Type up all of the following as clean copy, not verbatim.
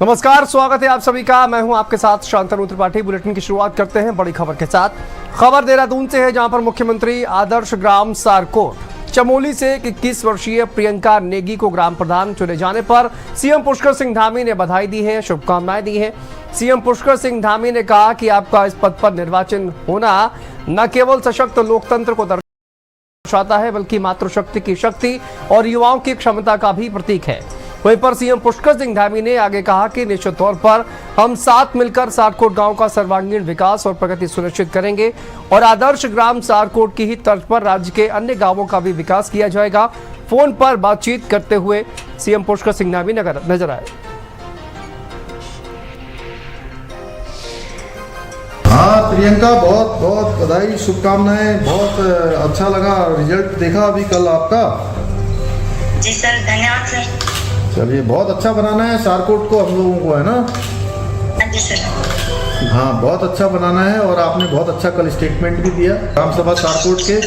नमस्कार, स्वागत है आप सभी का। मैं हूं आपके साथ शांतनु त्रिपाठी। बुलेटिन की शुरुआत करते हैं बड़ी खबर के साथ। खबर देहरादून से है, जहां पर मुख्यमंत्री आदर्श ग्राम सारकोट चमोली से 21 वर्षीय प्रियंका नेगी को ग्राम प्रधान चुने जाने पर सीएम पुष्कर सिंह धामी ने बधाई दी है, शुभकामनाएं दी है। सीएम पुष्कर सिंह धामी ने कहा कि आपका इस पद पर निर्वाचन होना न केवल सशक्त लोकतंत्र को दर्शाता है, बल्कि मातृशक्ति की शक्ति और युवाओं की क्षमता का भी प्रतीक है। वहीं पर सीएम पुष्कर सिंह धामी ने आगे कहा कि निश्चित तौर पर हम साथ मिलकर सारकोट गांव का सर्वांगीण विकास और प्रगति सुनिश्चित करेंगे और आदर्श ग्राम सारकोट की ही तर्ज पर राज्य के अन्य गांवों का भी विकास किया जाएगा। फोन पर बातचीत करते हुए सीएम पुष्कर सिंह धामी नजर आए। हाँ प्रियंका, बहुत बहुत बधाई, शुभकामनाएं। बहुत अच्छा लगा रिजल्ट देखा अभी कल आपका। जी सर, धन्यवाद सर। चलिए, बहुत अच्छा बनाना है सारकोट को हम लोगों को, है ना? हाँ जी सर। हाँ, बहुत अच्छा बनाना है और आपने बहुत अच्छा कल स्टेटमेंट भी दिया। ग्राम सभा सारकोट के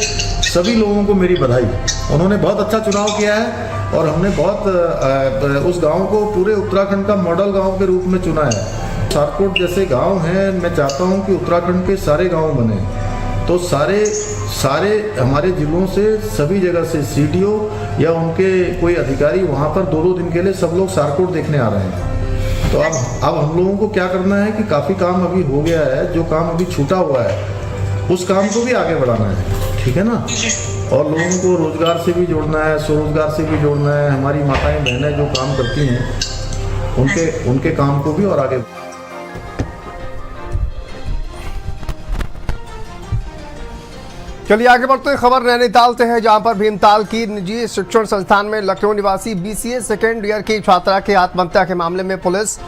सभी लोगों को मेरी बधाई। उन्होंने बहुत अच्छा चुनाव किया है और हमने बहुत उस गांव को पूरे उत्तराखंड का मॉडल गांव के रूप में चुना है। सारकोट जैसे गांव हैं, मैं चाहता हूं कि उत्तराखंड के सारे गांव बने। तो सारे हमारे जिलों से, सभी जगह से सीडीओ या उनके कोई अधिकारी वहाँ पर 2-2 दिन के लिए सब लोग सारकोट देखने आ रहे हैं। तो अब हम लोगों को क्या करना है कि काफ़ी काम अभी हो गया है, जो काम अभी छूटा हुआ है उस काम को भी आगे बढ़ाना है, ठीक है ना? और लोगों को रोजगार से भी जोड़ना है, स्वरोजगार से भी जोड़ना है। हमारी माताएं बहनें जो काम करती हैं उनके काम को भी और आगे। चलिए आगे बढ़ते हैं। खबर नैनीताल से है, जहां पर भीमताल की निजी शिक्षण संस्थान में लखनऊ निवासी बीसीए सेकेंड ईयर की छात्रा के आत्महत्या के मामले में पुलिस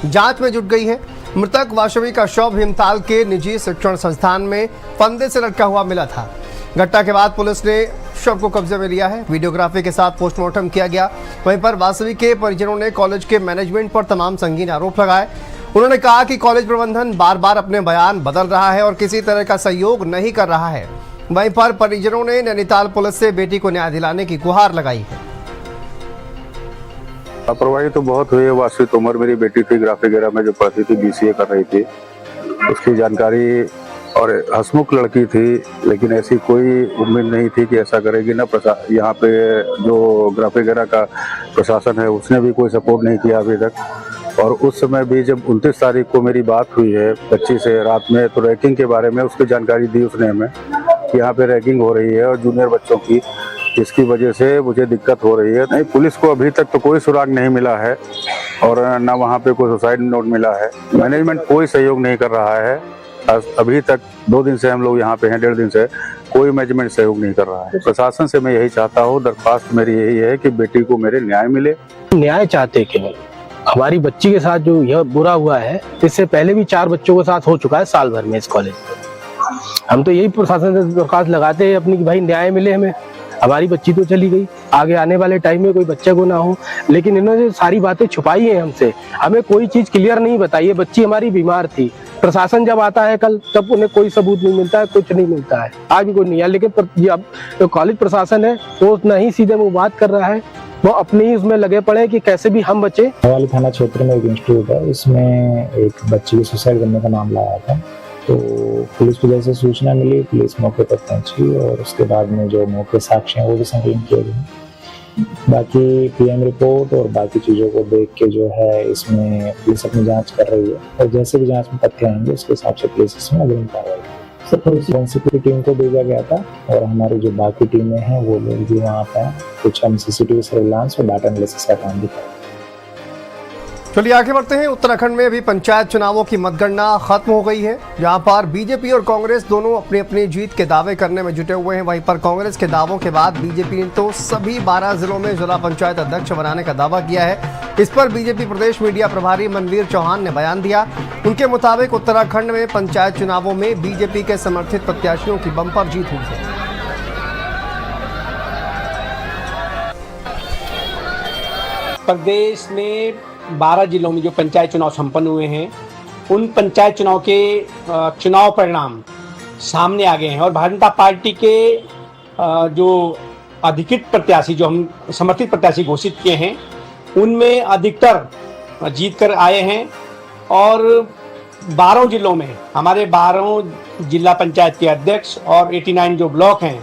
जांच में जुट गई है। मृतक वाशवी का शव भीमताल के निजी शिक्षण संस्थान में फंदे से लटका हुआ मिला था। घटना के बाद पुलिस ने शव को कब्जे में लिया है। वीडियोग्राफी के साथ पोस्टमार्टम किया गया। वहीं पर वाशवी के परिजनों ने कॉलेज के मैनेजमेंट पर तमाम संगीन आरोप लगाए। उन्होंने कहा कि कॉलेज प्रबंधन बार बार अपने बयान बदल रहा है और किसी तरह का सहयोग नहीं कर रहा है। वहीं पर परिजनों ने नैनीताल पुलिस से बेटी को न्याय दिलाने की गुहार लगाई है। लापरवाही तो बहुत हुई है। वाशवी तोमर मेरी बेटी थी, ग्राफिक वगैरह में जो पढ़ती थी, बीसीए कर रही थी। उसकी जानकारी और हंसमुख लड़की थी, लेकिन ऐसी कोई उम्मीद नहीं थी कि ऐसा करेगी ना। यहाँ पे जो ग्राफिक वगैरह का प्रशासन है उसने भी कोई सपोर्ट नहीं किया अभी तक। और उस समय भी जब 29 तारीख को मेरी बात हुई है बच्ची से रात में, तो रैगिंग के बारे में उसकी जानकारी दी उसने हमें कि यहाँ पे रैगिंग हो रही है और जूनियर बच्चों की, इसकी वजह से मुझे दिक्कत हो रही है। नहीं, पुलिस को अभी तक तो कोई सुराग नहीं मिला है और ना वहाँ पे कोई सुसाइड नोट मिला है। मैनेजमेंट कोई सहयोग नहीं कर रहा है। अभी तक 2 दिन से हम लोग यहाँ पे हैं, 1.5 दिन से कोई मैनेजमेंट सहयोग नहीं कर रहा है। प्रशासन से मैं यही चाहता हूँ, दरख्वास्त मेरी यही है कि बेटी को मेरे न्याय मिले। न्याय चाहते केवल हमारी बच्ची के साथ जो यह बुरा हुआ है, इससे पहले भी 4 बच्चों के साथ हो चुका है साल भर में इस कॉलेज में। हम तो यही प्रशासन से दरखास्त लगाते हैं अपनी कि भाई न्याय मिले हमें। हमारी बच्ची तो चली गई, आगे आने वाले टाइम में कोई बच्चे को ना हो, लेकिन इन्होंने सारी बातें छुपाई है हमसे। हमें कोई चीज क्लियर नहीं बताई है। बच्ची हमारी बीमार थी। प्रशासन जब आता है कल, तब उन्हें कोई सबूत नहीं मिलता है, कुछ नहीं मिलता है, आज भी कोई नहीं है। लेकिन अब जो कॉलेज प्रशासन है वो नहीं सीधे वो बात कर रहा है, वो अपनी ही उसमें लगे पड़े कि कैसे भी हम बचे। हवाली थाना क्षेत्र में एक इंस्टीट्यूट है, इसमें एक बच्ची की सुसाइड करने का मामला आया था। तो पुलिस को जैसे सूचना मिली, पुलिस मौके पर पहुंची और उसके बाद में जो मौके साक्ष्य हैं वो भी संकलन किए गए। बाकी पीएम रिपोर्ट और बाकी चीज़ों को देख के जो है इसमें पुलिस अपनी जांच कर रही है और जैसे भी जांच में तथ्य आएंगे उसके हिसाब से पुलिस इसमें अग्रिम कार्रवाई। फोरेंसिक टीम को भेजा गया था और हमारी जो बाकी टीमें हैं वो लोग भी वहाँ पे हैं। कुछ हम सीसीटीवी सर्विलांस और डाटा एनालिसिस का काम भी करें। चलिए आगे बढ़ते हैं। उत्तराखंड में अभी पंचायत चुनावों की मतगणना खत्म हो गई है, जहां पर बीजेपी और कांग्रेस दोनों अपनी अपनी जीत के दावे करने में जुटे हुए हैं। वहीं पर कांग्रेस के दावों के बाद बीजेपी ने तो सभी 12 जिलों में जिला पंचायत अध्यक्ष बनाने का दावा किया है। इस पर बीजेपी प्रदेश मीडिया प्रभारी मनवीर चौहान ने बयान दिया। उनके मुताबिक उत्तराखंड में पंचायत चुनावों में बीजेपी के समर्थित प्रत्याशियों की बम्पर जीत हुई है। प्रदेश में 12 जिलों में जो पंचायत चुनाव संपन्न हुए हैं, उन पंचायत चुनाव के चुनाव परिणाम सामने आ गए हैं और भारतीय जनता पार्टी के जो अधिकृत प्रत्याशी, जो हम समर्थित प्रत्याशी घोषित किए हैं, उनमें अधिकतर जीत कर आए हैं और 12 जिलों में हमारे 12 जिला पंचायत के अध्यक्ष और 89 जो ब्लॉक हैं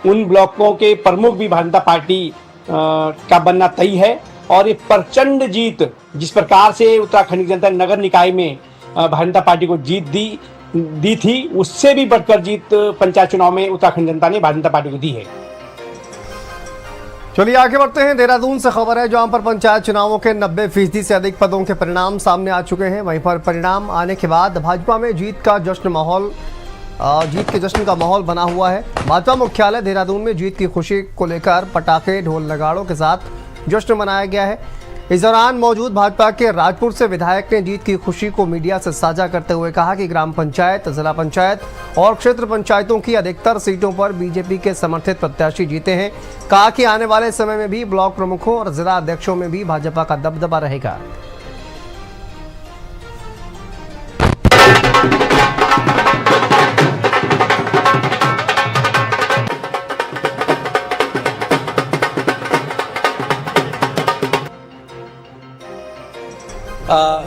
उन ब्लॉकों के प्रमुख भी भारतीय जनता पार्टी का बनना तय है। और ये प्रचंड जीत जिस प्रकार से उत्तराखंड की जनता ने नगर निकाय में भारतीय जनता पार्टी को जीत दी थी, उससे भी बढ़कर जीत पंचायत चुनाव में उत्तराखंड जनता ने भारतीय जनता पार्टी को दी है। चलिए आगे बढ़ते हैं। देहरादून से खबर है जहां पर पंचायत चुनावों के 90% से अधिक पदों के परिणाम सामने आ चुके हैं। वहीं पर परिणाम आने के बाद भाजपा में जीत के जश्न का माहौल बना हुआ है। भाजपा मुख्यालय देहरादून में जीत की खुशी को लेकर पटाखे ढोल नगाड़ों के साथ जश्न मनाया गया है। इस दौरान मौजूद भाजपा के राजपुर से विधायक ने जीत की खुशी को मीडिया से साझा करते हुए कहा कि ग्राम पंचायत, जिला पंचायत और क्षेत्र पंचायतों की अधिकतर सीटों पर बीजेपी के समर्थित प्रत्याशी जीते हैं। कहा कि आने वाले समय में भी ब्लॉक प्रमुखों और जिला अध्यक्षों में भी भाजपा का दबदबा रहेगा।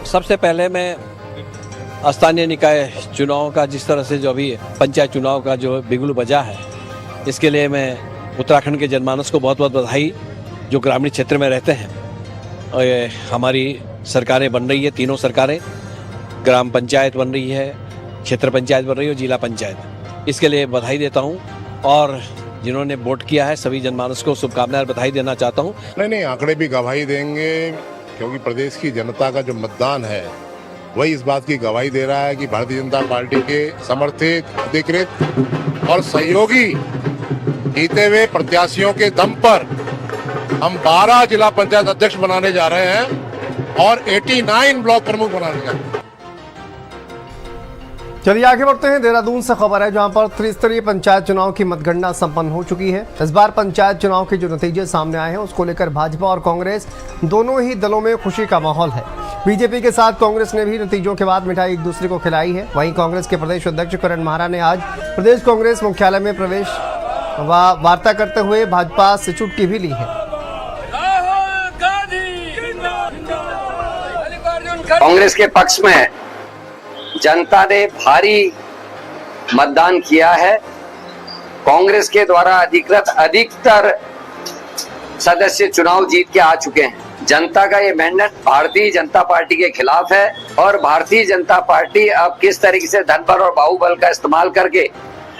सबसे पहले मैं स्थानीय निकाय चुनाव का जिस तरह से जो अभी पंचायत चुनाव का जो बिगुल बजा है, इसके लिए मैं उत्तराखंड के जनमानस को बहुत बहुत बधाई जो ग्रामीण क्षेत्र में रहते हैं। और ये हमारी सरकारें बन रही है, तीनों सरकारें, ग्राम पंचायत बन रही है, क्षेत्र पंचायत बन रही है और जिला पंचायत, इसके लिए बधाई देता हूँ। और जिन्होंने वोट किया है सभी जनमानस को शुभकामनाएं बधाई देना चाहता हूँ। नहीं, आंकड़े भी गवाही देंगे क्योंकि प्रदेश की जनता का जो मतदान है वही इस बात की गवाही दे रहा है कि भारतीय जनता पार्टी के समर्थित, अधिकृत और सहयोगी जीते हुए प्रत्याशियों के दम पर हम 12 जिला पंचायत अध्यक्ष बनाने जा रहे हैं और 89 ब्लॉक प्रमुख बनाने जा रहे हैं। चलिए आगे बढ़ते हैं। देहरादून से खबर है जहां पर त्रिस्तरीय पंचायत चुनाव की मतगणना संपन्न हो चुकी है। इस बार पंचायत चुनाव के जो नतीजे सामने आए हैं उसको लेकर भाजपा और कांग्रेस दोनों ही दलों में खुशी का माहौल है। बीजेपी के साथ कांग्रेस ने भी नतीजों के बाद मिठाई एक दूसरे को खिलाई है। वहीं कांग्रेस के प्रदेश अध्यक्ष करण महारा ने आज प्रदेश कांग्रेस मुख्यालय में प्रवेश वार्ता करते हुए भाजपा से चुटकी भी ली है। कांग्रेस के पक्ष में जनता ने भारी मतदान किया है। कांग्रेस के द्वारा अधिकृत अधिकतर सदस्य चुनाव जीत के आ चुके हैं। जनता का ये मैंडेट भारतीय जनता पार्टी के खिलाफ है और भारतीय जनता पार्टी अब किस तरीके से धन बल और बाहुबल का इस्तेमाल करके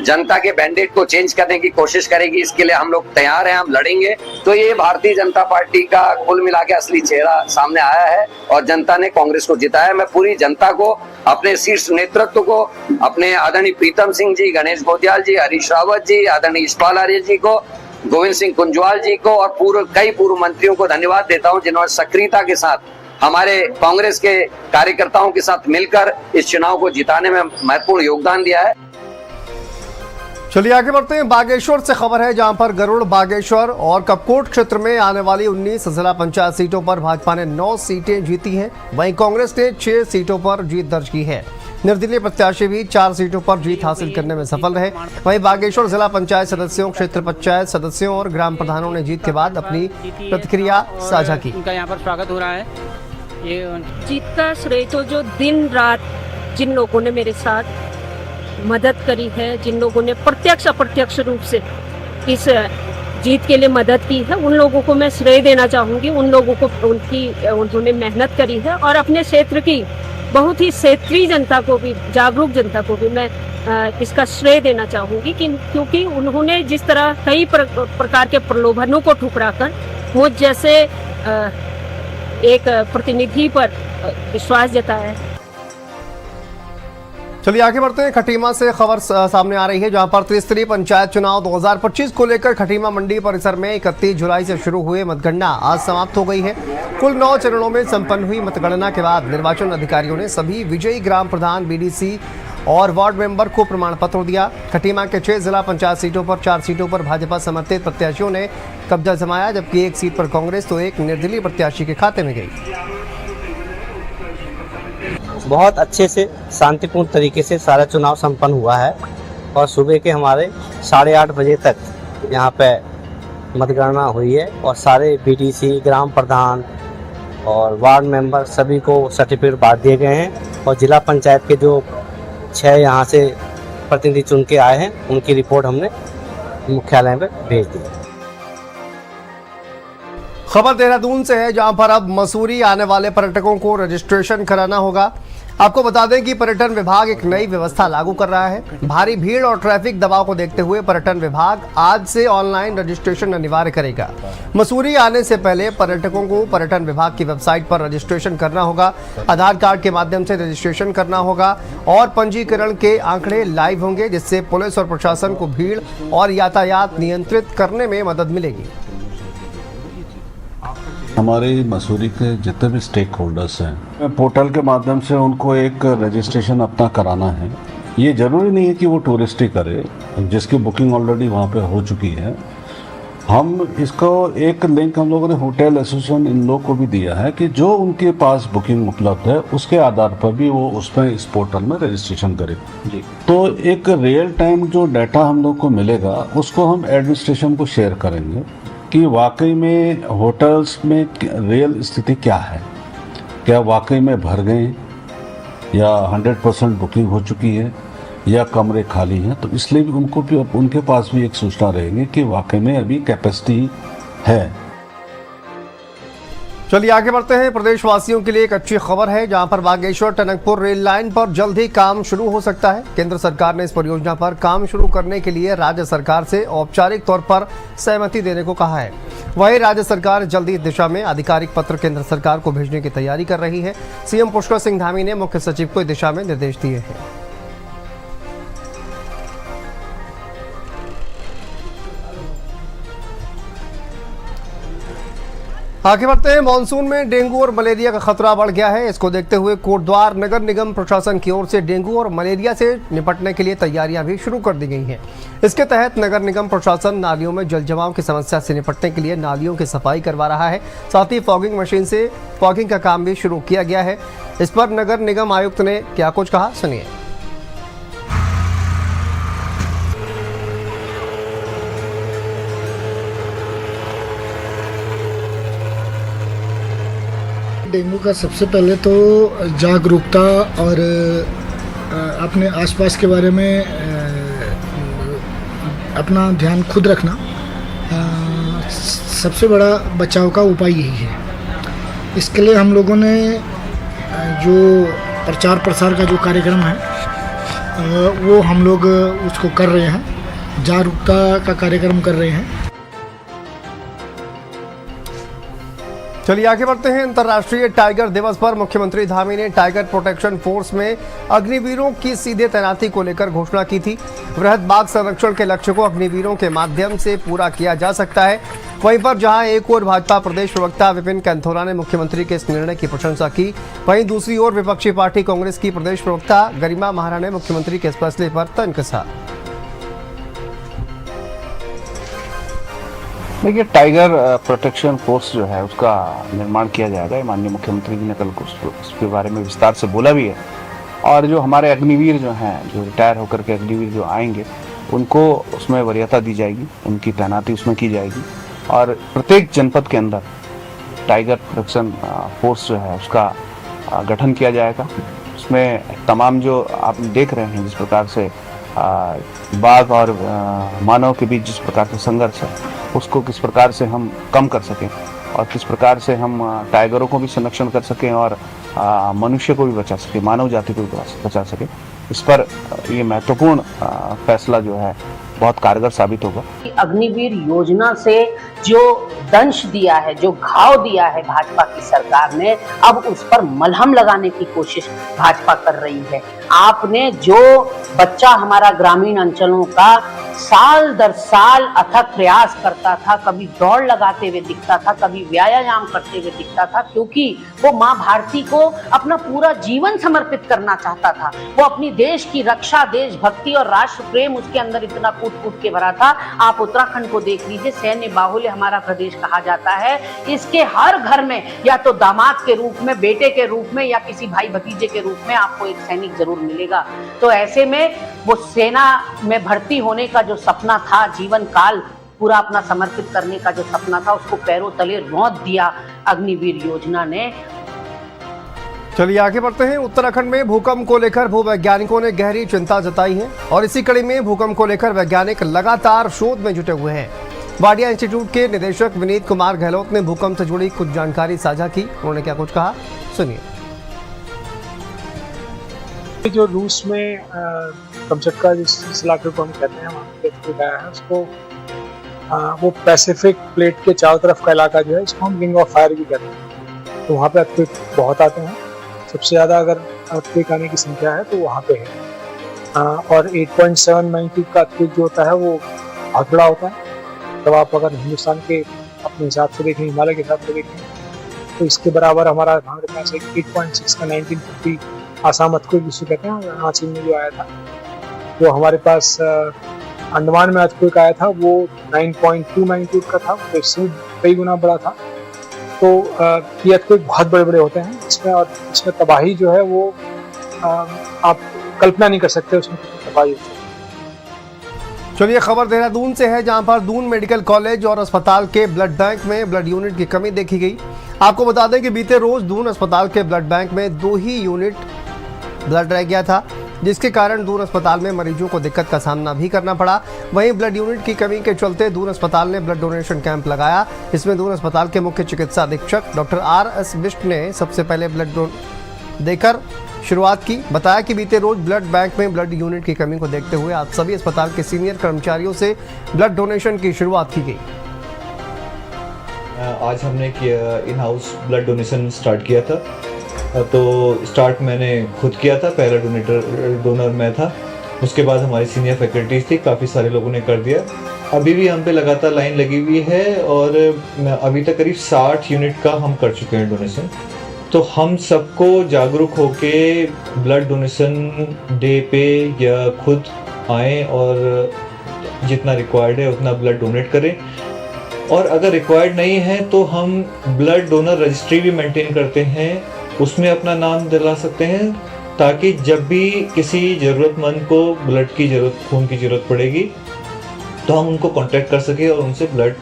जनता के मैंडेट को चेंज करने की कोशिश करेगी, इसके लिए हम लोग तैयार हैं, हम लड़ेंगे। तो ये भारतीय जनता पार्टी का कुल मिला के असली चेहरा सामने आया है और जनता ने कांग्रेस को जिताया। मैं पूरी जनता को, अपने शीर्ष नेतृत्व को, अपने आदरणीय प्रीतम सिंह जी, गणेश गोदियाल जी, हरीश रावत जी, आदरणीय यशपाल आर्य जी को, गोविंद सिंह कुंजवाल जी को और कई पूर्व मंत्रियों को धन्यवाद देता हूं जिन्होंने सक्रियता के साथ हमारे कांग्रेस के कार्यकर्ताओं के साथ मिलकर इस चुनाव को जिताने में महत्वपूर्ण योगदान दिया है। चलिए आगे बढ़ते हैं। बागेश्वर से खबर है जहां पर गरुड़, बागेश्वर और कपकोट क्षेत्र में आने वाली 19 जिला पंचायत सीटों पर भाजपा ने 9 सीटें जीती हैं। वहीं कांग्रेस ने 6 सीटों पर जीत दर्ज की है। निर्दलीय प्रत्याशी भी 4 सीटों पर जीत हासिल करने में सफल रहे। वहीं बागेश्वर जिला पंचायत सदस्यों, क्षेत्र पंचायत सदस्यों और ग्राम प्रधानों ने जीत के बाद अपनी प्रतिक्रिया साझा की। उनका यहाँ पर स्वागत हो रहा है। ये जीत का श्रेय तो जो दिन रात जिन लोगों ने मेरे साथ मदद करी है, जिन लोगों ने प्रत्यक्ष अप्रत्यक्ष रूप से इस जीत के लिए मदद की है, उन लोगों को मैं श्रेय देना चाहूँगी। उन लोगों को उन्होंने मेहनत करी है और अपने क्षेत्र की बहुत ही क्षेत्रीय जनता को भी, जागरूक जनता को भी मैं इसका श्रेय देना चाहूँगी क्योंकि उन्होंने जिस तरह कई प्रकार के प्रलोभनों को ठुकराकर मुझ जैसे एक प्रतिनिधि पर विश्वास जताया है। चलिए आगे बढ़ते हैं। खटीमा से खबर सामने आ रही है जहां पर त्रिस्तरीय पंचायत चुनाव 2025 को लेकर खटीमा मंडी परिसर में 31 जुलाई से शुरू हुए मतगणना आज समाप्त हो गई है। कुल 9 चरणों में संपन्न हुई मतगणना के बाद निर्वाचन अधिकारियों ने सभी विजयी ग्राम प्रधान, बीडीसी और वार्ड मेंबर को प्रमाण पत्र दिया। खटीमा के 6 जिला पंचायत सीटों पर 4 सीटों पर भाजपा समर्थित प्रत्याशियों ने कब्जा जमाया, जबकि 1 सीट पर कांग्रेस तो 1 निर्दलीय प्रत्याशी के खाते में गई। बहुत अच्छे से शांतिपूर्ण तरीके से सारा चुनाव संपन्न हुआ है और सुबह के हमारे 8:30 बजे तक यहाँ पे मतगणना हुई है और सारे बीडीसी, ग्राम प्रधान और वार्ड मेंबर सभी को सर्टिफिकेट बांट दिए गए हैं और जिला पंचायत के जो 6 यहाँ से प्रतिनिधि चुन के आए हैं उनकी रिपोर्ट हमने मुख्यालय में भेज दी। खबर देहरादून से है, जहां पर अब मसूरी आने वाले पर्यटकों को रजिस्ट्रेशन कराना होगा। आपको बता दें कि पर्यटन विभाग एक नई व्यवस्था लागू कर रहा है। भारी भीड़ और ट्रैफिक दबाव को देखते हुए पर्यटन विभाग आज से ऑनलाइन रजिस्ट्रेशन अनिवार्य करेगा। मसूरी आने से पहले पर्यटकों को पर्यटन विभाग की वेबसाइट पर रजिस्ट्रेशन करना होगा, आधार कार्ड के माध्यम से रजिस्ट्रेशन करना होगा और पंजीकरण के आंकड़े लाइव होंगे, जिससे पुलिस और प्रशासन को भीड़ और यातायात नियंत्रित करने में मदद मिलेगी। हमारे मसूरी के जितने भी स्टेक होल्डर्स हैं, पोर्टल के माध्यम से उनको एक रजिस्ट्रेशन अपना कराना है। ये ज़रूरी नहीं है कि वो टूरिस्ट ही करे, जिसकी बुकिंग ऑलरेडी वहाँ पे हो चुकी है। हम इसको एक लिंक हम लोगों ने होटल एसोसिएशन इन लोग को भी दिया है कि जो उनके पास बुकिंग उपलब्ध है उसके आधार पर भी वो उसमें इस पोर्टल में रजिस्ट्रेशन करे जी। तो एक रियल टाइम जो डाटा हम लोग को मिलेगा उसको हम एडमिनिस्ट्रेशन को शेयर करेंगे कि वाकई में होटल्स में रियल स्थिति क्या है, क्या वाकई में भर गए या 100% बुकिंग हो चुकी है या कमरे खाली हैं। तो इसलिए भी उनके पास भी एक सूचना रहेगी कि वाकई में अभी कैपेसिटी है। चलिए आगे बढ़ते हैं। प्रदेशवासियों के लिए एक अच्छी खबर है, जहां पर बागेश्वर टनकपुर रेल लाइन पर जल्द ही काम शुरू हो सकता है। केंद्र सरकार ने इस परियोजना पर काम शुरू करने के लिए राज्य सरकार से औपचारिक तौर पर सहमति देने को कहा है। वहीं राज्य सरकार जल्द ही इस दिशा में आधिकारिक पत्र केंद्र सरकार को भेजने की तैयारी कर रही है। सीएम पुष्कर सिंह धामी ने मुख्य सचिव को इस दिशा में निर्देश दिए हैं। आगे बढ़ते हैं। मानसून में डेंगू और मलेरिया का खतरा बढ़ गया है। इसको देखते हुए कोटद्वार नगर निगम प्रशासन की ओर से डेंगू और मलेरिया से निपटने के लिए तैयारियां भी शुरू कर दी गई हैं। इसके तहत नगर निगम प्रशासन नालियों में जल जमाव की समस्या से निपटने के लिए नालियों की सफाई करवा रहा है। साथ ही फॉगिंग मशीन से फॉगिंग का काम भी शुरू किया गया है। इस पर नगर निगम आयुक्त ने क्या कुछ कहा, सुनिए। डेंगू का सबसे पहले तो जागरूकता और अपने आसपास के बारे में अपना ध्यान खुद रखना सबसे बड़ा बचाव का उपाय यही है। इसके लिए हम लोगों ने जो प्रचार प्रसार का जो कार्यक्रम है वो हम लोग उसको कर रहे हैं, जागरूकता का कार्यक्रम कर रहे हैं। चलिए आगे बढ़ते हैं। अंतर्राष्ट्रीय टाइगर दिवस पर मुख्यमंत्री धामी ने टाइगर प्रोटेक्शन फोर्स में अग्निवीरों की सीधे तैनाती को लेकर घोषणा की थी। वृहद बाघ संरक्षण के लक्ष्य को अग्निवीरों के माध्यम से पूरा किया जा सकता है। वहीं पर जहां एक ओर भाजपा प्रदेश प्रवक्ता विपिन कैंथोरा ने मुख्यमंत्री के इस निर्णय की प्रशंसा की, वहीं दूसरी ओर विपक्षी पार्टी कांग्रेस की प्रदेश प्रवक्ता गरिमा महारा ने मुख्यमंत्री के इस फैसले पर तंज कसा। देखिए, टाइगर प्रोटेक्शन फोर्स जो है उसका निर्माण किया जाएगा। माननीय मुख्यमंत्री जी ने कल उसके बारे में विस्तार से बोला भी है। और जो हमारे अग्निवीर जो हैं, जो रिटायर होकर के अग्निवीर जो आएंगे, उनको उसमें वरीयता दी जाएगी, उनकी तैनाती उसमें की जाएगी। और प्रत्येक जनपद के अंदर टाइगर प्रोटेक्शन फोर्स जो है उसका गठन किया जाएगा। उसमें तमाम जो आप देख रहे हैं जिस प्रकार से बाघ और मानव के बीच जिस प्रकार से संघर्ष है, उसको किस प्रकार से हम कम कर सकें और किस प्रकार से हम टाइगरों को भी संरक्षण कर सकें और मनुष्य को भी बचा सकें, मानव जाति को भी बचा सकें, इस पर ये महत्वपूर्ण फैसला जो है बहुत कारगर साबित होगा। अग्निवीर योजना से जो दंश दिया है, जो घाव दिया है भाजपा की सरकार ने, अब उस पर मलहम लगाने की कोशिश भाजपा कर रही है। आपने जो बच्चा हमारा ग्रामीण अंचलों का साल दर साल अथक प्रयास करता था, कभी दौड़ लगाते हुए दिखता था, कभी व्यायाम करते हुए दिखता था, क्योंकि वो माँ भारती को अपना पूरा जीवन समर्पित करना चाहता था। वो अपनी देश की रक्षा, देशभक्ति और राष्ट्र प्रेम उसके अंदर इतना कूट कूट के भरा था। आप उत्तराखंड को देख लीजिए, सैन्य बाहुल्य हमारा प्रदेश कहा जाता है। इसके हर घर में या तो दामाद के रूप में, बेटे के रूप में या किसी भाई भतीजे के रूप में आपको एक सैनिक जरूर मिलेगा। तो ऐसे में वो सेना में भर्ती होने का जो सपना था जीवन काल, पूरा अपना समर्पित करने का जो सपना था उसको पैरों तले रौंद दिया अग्निवीर योजना ने। चलिए आगे बढ़ते हैं। उत्तराखंड में भूकंप को लेकर भूवैज्ञानिकों ने गहरी चिंता जताई है और इसी कड़ी में भूकंप को लेकर वैज्ञानिक लगातार शोध में जुटे हुए हैं। वाडिया इंस्टीट्यूट के निदेशक विनीत कुमार गहलोत ने भूकंप से जुड़ी कुछ जानकारी साझा की। उन्होंने क्या कुछ कहा, सुनिए। जो रूस में कमचटका जिस इलाके को हम कहते हैं वहाँ पे गया है उसको वो पैसिफिक प्लेट के चारों तरफ का इलाका जो है इसको हम रिंग ऑफ फायर भी कहते हैं। तो वहाँ पे अर्थक्वेक बहुत आते हैं। सबसे ज़्यादा अगर अर्थक्वेक आने की संख्या है तो वहाँ पे है और 8.7 मैग्नीट्यूड का अर्थक्वेक जो होता है वो बहुत बड़ा होता है। तब आप अगर हिंदुस्तान के अपने हिसाब से देखें, हिमालय के हिसाब से देखें तो इसके बराबर हमारे पास एक 8.6 का 1950 आसाम अर्थक्वेक जिसको कहते हैं रांची में जो आया था, वो हमारे पास अंडमान में अर्थक्वेक आया था, वो 9.2 मैग्नीट्यूड का था, तो इससे कई गुना बड़ा था। तो ये अर्थक्वेक बहुत बड़े बड़े होते हैं इसमें, और इसमें तबाही जो है वो आप कल्पना नहीं कर सकते उसमें कितनी तबाही होती है। चलिए खबर देहरादून से है, जहां पर दून मेडिकल कॉलेज और अस्पताल के ब्लड बैंक में ब्लड यूनिट की कमी देखी गई। आपको बता दें कि बीते रोज दून अस्पताल के ब्लड बैंक में 2 ही यूनिट ब्लड रह गया था, जिसके कारण दून अस्पताल में मरीजों को दिक्कत का सामना भी करना पड़ा। वहीं ब्लड यूनिट की कमी के चलते दून अस्पताल ने ब्लड डोनेशन कैंप लगाया। इसमें दून अस्पताल के मुख्य चिकित्सा अधीक्षक डॉक्टर RS बिष्ट ने सबसे पहले ब्लड देकर शुरुआत की। बताया कि बीते रोज ब्लड बैंक में ब्लड यूनिट की कमी को देखते हुए आज सभी अस्पताल के सीनियर कर्मचारियों से ब्लड डोनेशन की शुरुआत की गई। आज हमने in house blood donation start किया था। तो स्टार्ट मैंने खुद किया था, पहला डोनर मैं था। उसके बाद हमारी सीनियर फैकल्टीज थी, काफ़ी सारे लोगों ने कर दिया। अभी भी हम पे लगातार लाइन लगी हुई है और अभी तक करीब 60 यूनिट का हम कर चुके हैं डोनेशन। तो हम सबको जागरूक होके ब्लड डोनेशन डे पे या खुद आएँ और जितना रिक्वायर्ड है उतना ब्लड डोनेट करें। और अगर रिक्वायर्ड नहीं है तो हम ब्लड डोनर रजिस्ट्री भी मेंटेन करते हैं, उसमें अपना नाम दिला सकते हैं, ताकि जब भी किसी ज़रूरतमंद को ब्लड की खून की ज़रूरत पड़ेगी तो हम उनको कांटेक्ट कर सकें और उनसे ब्लड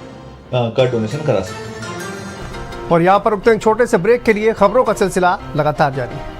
का डोनेशन करा सकें। और यहाँ पर रुकते हैं छोटे से ब्रेक के लिए। खबरों का सिलसिला लगातार जारी है।